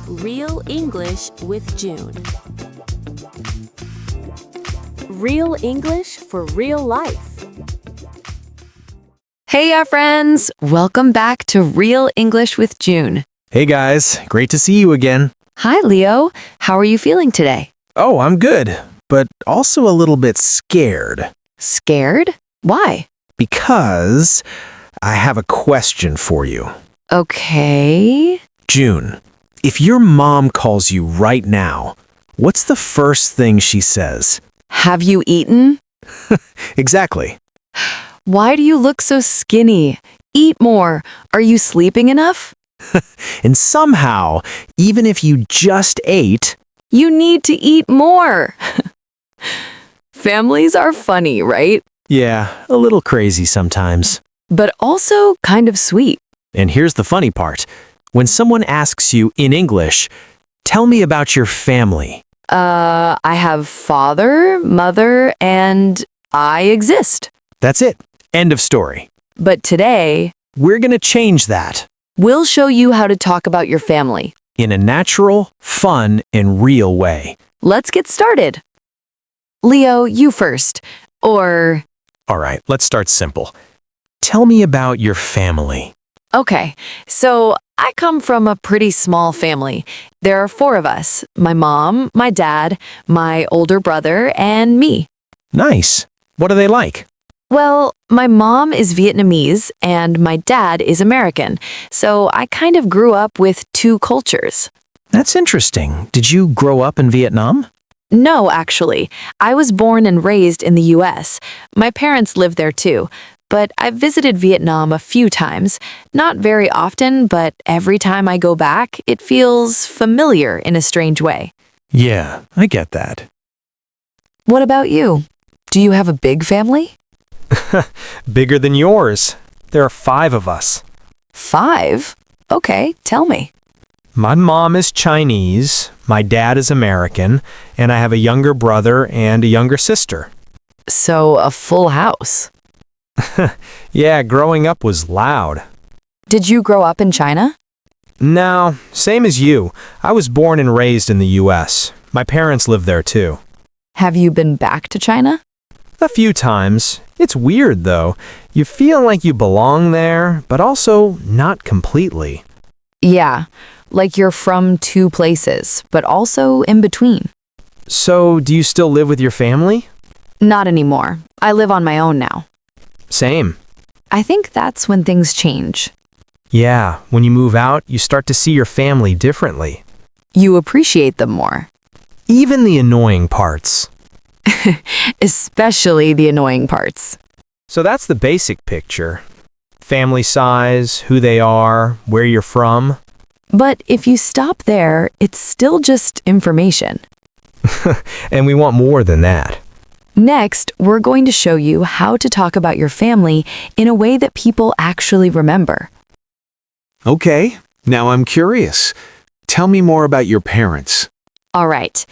Real English with June. Real English for real life. Hey, our friends! Welcome back to Real English with June. Hey guys, great to see you again. Hi, Leo. How are you feeling today? Oh, I'm good, but also a little bit scared. Scared? Why? Because I have a question for you. Okay. June, if your mom calls you right now, what's the first thing she says? Have you eaten? Exactly. Why do you look so skinny? Eat more. Are you sleeping enough? And somehow, even if you just ate, You need to eat more. Families are funny, right? yeah, a little crazy sometimes. But also kind of sweet. And here's the funny part. When someone asks you in English, tell me about your family. I have father, mother, and I exist. That's it. End of story. But today, We're going to change that we'll show you how to talk about your family. in a natural, fun, and real way. Let's get started. Leo, you first. Or, All right, let's start simple. Tell me about your family. okay, so I come from a pretty small family. There are 4 of us, my mom, my dad, my older brother, and me. Nice. What are they like? Well, my mom is Vietnamese and my dad is American, so I kind of grew up with 2 cultures. That's interesting. Did you grow up in Vietnam? No, actually. I was born and raised in the US. My parents live there too. But I've visited Vietnam a few times. Not very often, but every time I go back, it feels familiar in a strange way. Yeah, I get that. What about you? Do you have a big family? Bigger than yours. There are 5 of us. 5? Okay, tell me. My mom is Chinese, my dad is American, and I have a younger brother and a younger sister. So, a full house. Yeah, growing up was loud. Did you grow up in China? No, same as you. I was born and raised in the US. My parents live there too. Have you been back to China? A few times. It's weird though. You feel like you belong there, but also not completely. Yeah, like you're from 2 places, but also in between. So, do you still live with your family? Not anymore. I live on my own now. Same. I think that's when things change. Yeah, when you move out, you start to see your family differently. You appreciate them more. Even the annoying parts. Especially the annoying parts. So that's the basic picture. Family size, who they are, where you're from. But if you stop there, it's still just information. And we want more than that. Next, we're going to show you how to talk about your family in a way that people actually remember. Okay, now I'm curious. Tell me more about your parents. All right.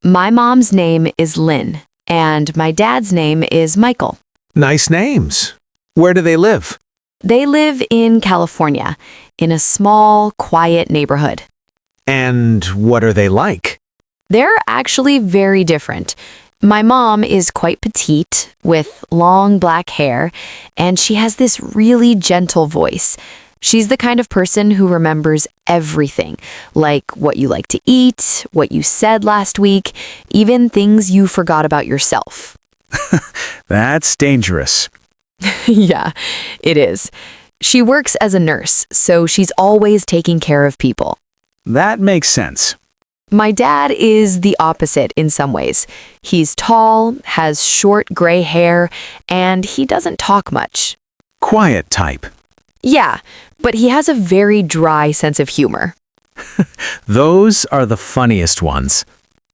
My mom's name is Lynn, and my dad's name is Michael. Nice names. Where do they live? They live in California, in a small, quiet neighborhood. And what are they like? They're actually very different. My mom is quite petite, with long black hair, and she has this really gentle voice. She's the kind of person who remembers everything, like what you like to eat, what you said last week, even things you forgot about yourself. That's dangerous. Yeah, it is. She works as a nurse, so she's always taking care of people. That makes sense. My dad is the opposite in some ways. He's tall, has short gray hair, and he doesn't talk much. Quiet type. Yeah, but he has a very dry sense of humor. Those are the funniest ones.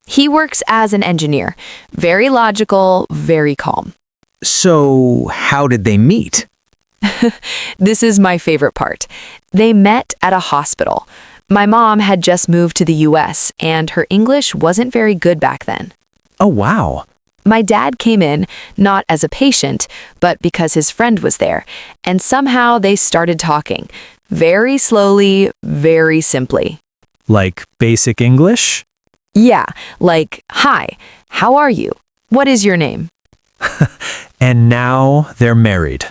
He works as an engineer. Very logical, very calm. So, how did they meet? This is my favorite part. They met at a hospital. My mom had just moved to the US, and her English wasn't very good back then. Oh, wow. My dad came in, not as a patient, but because his friend was there, and somehow they started talking. Very slowly, very simply. Like basic English? Yeah, like, hi, how are you? What is your name? And now they're married.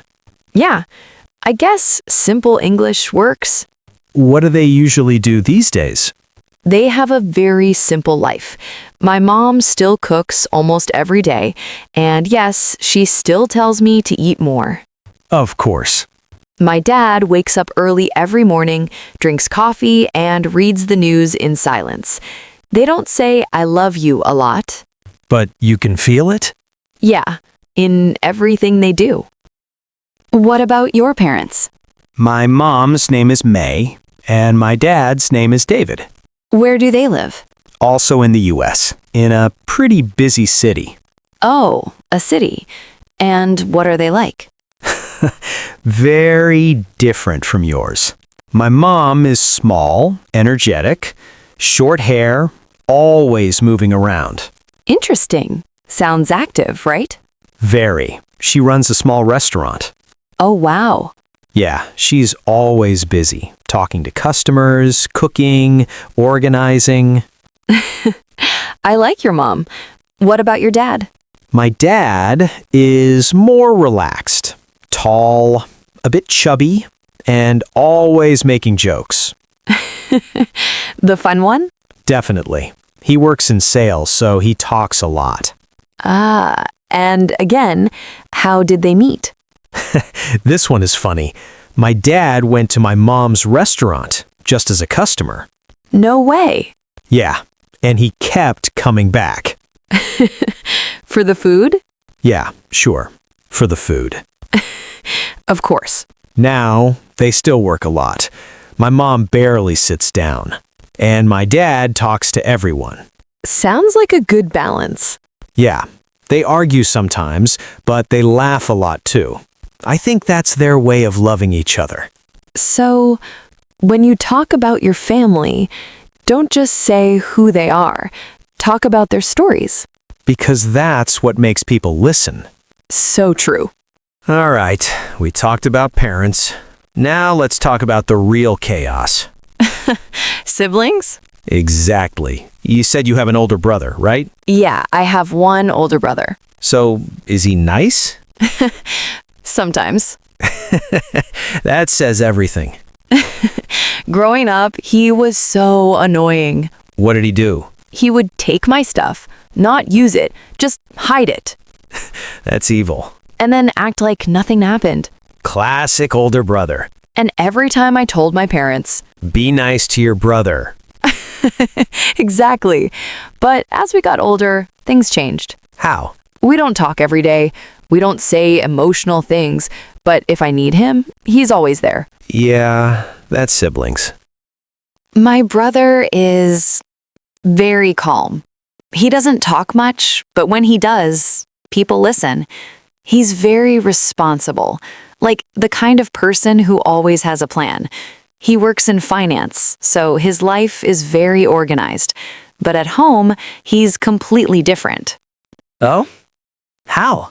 Yeah, I guess simple English works. What do they usually do these days? They have a very simple life. My mom still cooks almost every day, and yes, she still tells me to eat more. Of course. My dad wakes up early every morning, drinks coffee, and reads the news in silence. They don't say I love you a lot. But you can feel it? Yeah, in everything they do. What about your parents? My mom's name is May, and my dad's name is David. Where do they live? Also in the U.S., in a pretty busy city. Oh, a city. And what are they like? Very different from yours. My mom is small, energetic, short hair, always moving around. Interesting. Sounds active, right? Very. She runs a small restaurant. Oh, wow. Yeah, she's always busy, talking to customers, cooking, organizing. I like your mom. What about your dad? My dad is more relaxed, tall, a bit chubby, and always making jokes. The fun one? Definitely. He works in sales, so he talks a lot. Ah, and again, how did they meet? This one is funny. My dad went to my mom's restaurant just as a customer. No way. Yeah, and he kept coming back. For the food? Yeah, sure, for the food. Of course. Now, they still work a lot. My mom barely sits down. And my dad talks to everyone. Sounds like a good balance. Yeah, they argue sometimes, but they laugh a lot too. I think that's their way of loving each other. So, when you talk about your family, don't just say who they are. Talk about their stories. Because that's what makes people listen. So true. All right, we talked about parents. Now let's talk about the real chaos. Siblings? Exactly. You said you have an older brother, right? Yeah, I have one older brother. So, is he nice? Sometimes. That says everything. Growing up, he was so annoying. What did he do? He would take my stuff, not use it, just hide it, That's evil. and then act like nothing happened. Classic older brother. And every time I told my parents, Be nice to your brother. exactly. But as we got older, things changed. How? We don't talk every day. We don't say emotional things. But if I need him, he's always there. Yeah, that's siblings. My brother is very calm. He doesn't talk much, but when he does, people listen. He's very responsible, like the kind of person who always has a plan. He works in finance, so his life is very organized. But at home, he's completely different. Oh? How?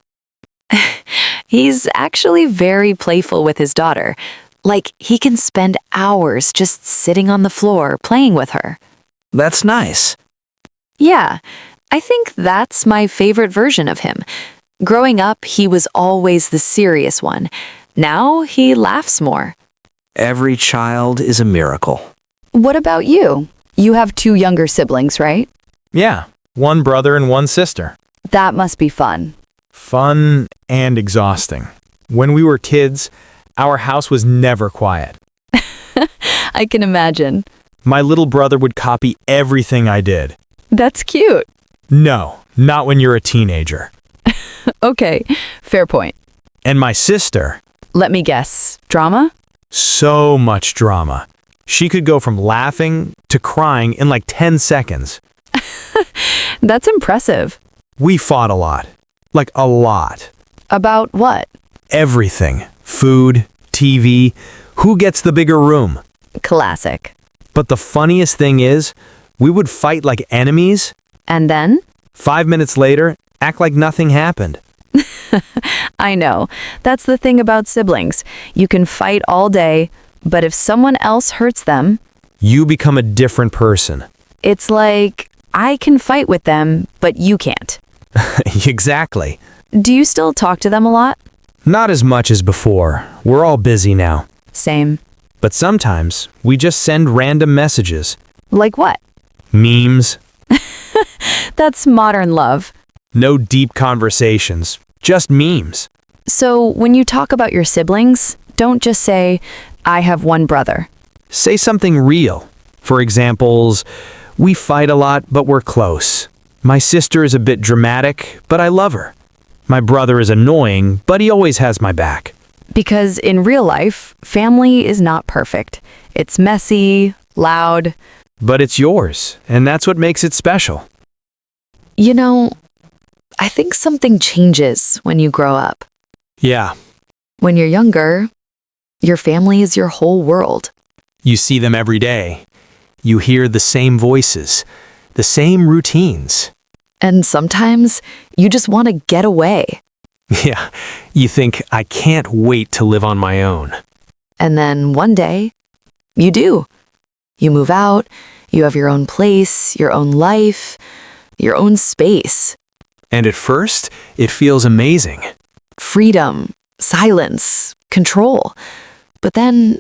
He's actually very playful with his daughter. Like, he can spend hours just sitting on the floor playing with her. That's nice. Yeah, I think that's my favorite version of him. Growing up, he was always the serious one. Now he laughs more. Every child is a miracle. What about you? You have two younger siblings, right? Yeah, one brother and one sister. That must be fun. Fun and exhausting. When we were kids, our house was never quiet. I can imagine. My little brother would copy everything I did. That's cute. No, not when you're a teenager. Okay, fair point. And my sister, Let me guess. Drama? so much drama. She could go from laughing to crying in like 10 seconds. That's impressive. We fought a lot. Like a lot. About what? Everything. Food, TV, who gets the bigger room. Classic. But the funniest thing is, we would fight like enemies. And then? 5 minutes later, act like nothing happened. I know. That's the thing about siblings. You can fight all day, but if someone else hurts them, You become a different person. It's like, I can fight with them, but you can't. Exactly. Do you still talk to them a lot? Not as much as before. We're all busy now. Same. But sometimes we just send random messages. Like what? Memes. That's modern love. No deep conversations. Just memes. So when you talk about your siblings, don't just say, I have one brother. Say something real. For examples, we fight a lot, but we're close. My sister is a bit dramatic, but I love her. My brother is annoying, but he always has my back. Because in real life, family is not perfect. It's messy, loud. But it's yours, and that's what makes it special. You know, I think something changes when you grow up. Yeah, When you're younger, your family is your whole world. you see them every day. You hear the same voices, the same routines. And sometimes you just want to get away. Yeah, you think, I can't wait to live on my own. And then one day, you do. You move out, you have your own place, your own life, your own space. And at first, it feels amazing. Freedom, silence, control. But then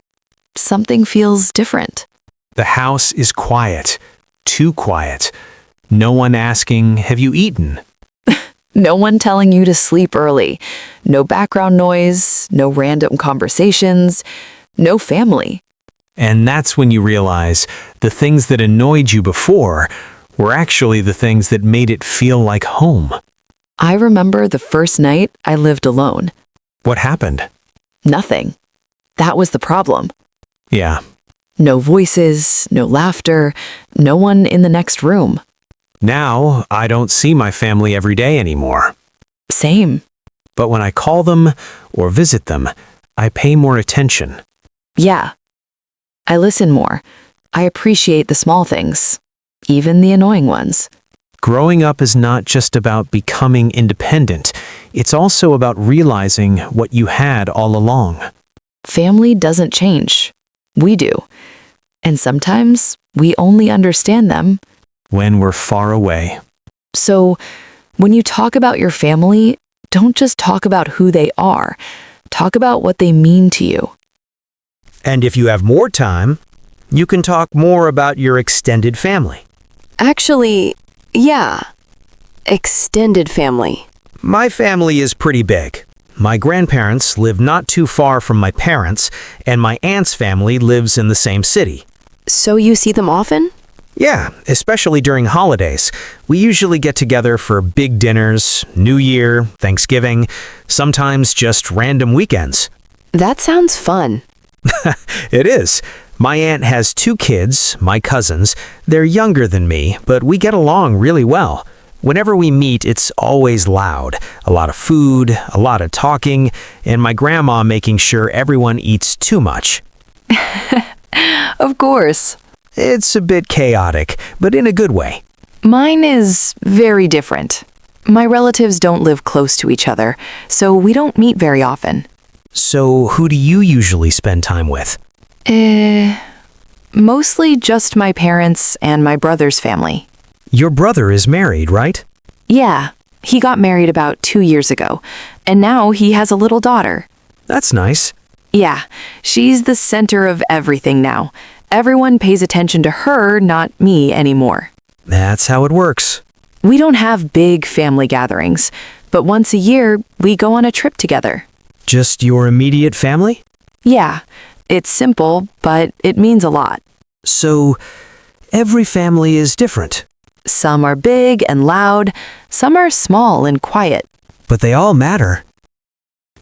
something feels different. The house is quiet, too quiet. No one asking, have you eaten? No one telling you to sleep early. No background noise, no random conversations, no family. And that's when you realize the things that annoyed you before were actually the things that made it feel like home. I remember the first night I lived alone. What happened? Nothing. That was the problem. Yeah, No voices, no laughter, no one in the next room. now I don't see my family every day anymore. Same. But when I call them or visit them, I pay more attention. Yeah. I listen more. I appreciate the small things, even the annoying ones. Growing up is not just about becoming independent. It's also about realizing what you had all along. Family doesn't change. We do. And sometimes we only understand them. When we're far away. So when you talk about your family, don't just talk about who they are. Talk about what they mean to you. And if you have more time, you can talk more about your extended family. Actually, yeah. Extended family. My family is pretty big. My grandparents live not too far from my parents, and my aunt's family lives in the same city. So you see them often? Yeah, especially during holidays. We usually get together for big dinners, New Year, Thanksgiving, sometimes just random weekends. That sounds fun. It is. My aunt has 2 kids, my cousins. They're younger than me, but we get along really well. Whenever we meet, it's always loud. A lot of food, a lot of talking, and my grandma making sure everyone eats too much. Of course. It's a bit chaotic, but in a good way. Mine is very different. My relatives don't live close to each other, so we don't meet very often. So who do you usually spend time with? Mostly just my parents and my brother's family. Your brother is married, right? Yeah, he got married about 2 years ago, and now he has a little daughter. That's nice. Yeah, she's the center of everything now. Everyone pays attention to her, not me anymore. That's how it works. We don't have big family gatherings, but once a year, we go on a trip together. Just your immediate family? Yeah, it's simple, but it means a lot. So, every family is different, Some are big and loud, some are small and quiet. but they all matter.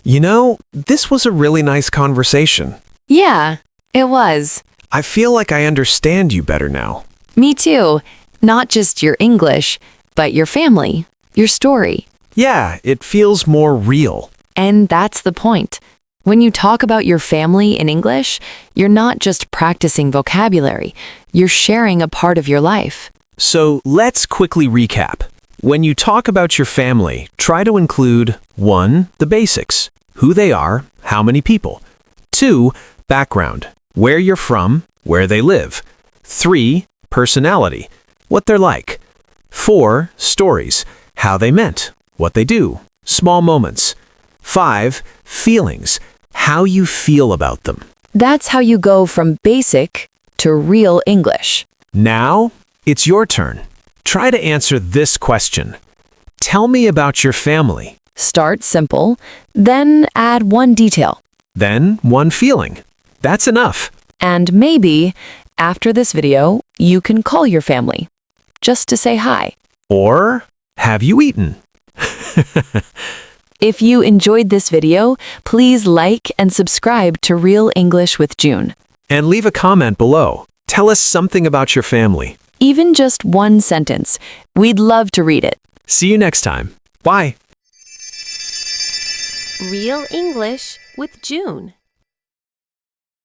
You know, this was a really nice conversation. Yeah, it was. I feel like I understand you better now. Me too. Not just your English, but your family, your story. Yeah, it feels more real. And that's the point. When you talk about your family in English, you're not just practicing vocabulary, you're sharing a part of your life. So let's quickly recap. When you talk about your family, try to include 1. The basics. Who they are, how many people. 2. Background. Where you're from, where they live. 3. Personality, what they're like. 4. Stories, how they meant, what they do, small moments. 5. Feelings, how you feel about them. That's how you go from basic to real English. Now, it's your turn. Try to answer this question. Tell me about your family. Start simple, then add one detail. Then one feeling. That's enough. And maybe, after this video, you can call your family, just to say hi. Or, have you eaten? If you enjoyed this video, please like and subscribe to Real English with June. And leave a comment below. Tell us something about your family. Even just one sentence. We'd love to read it. See you next time. Bye. Real English with June.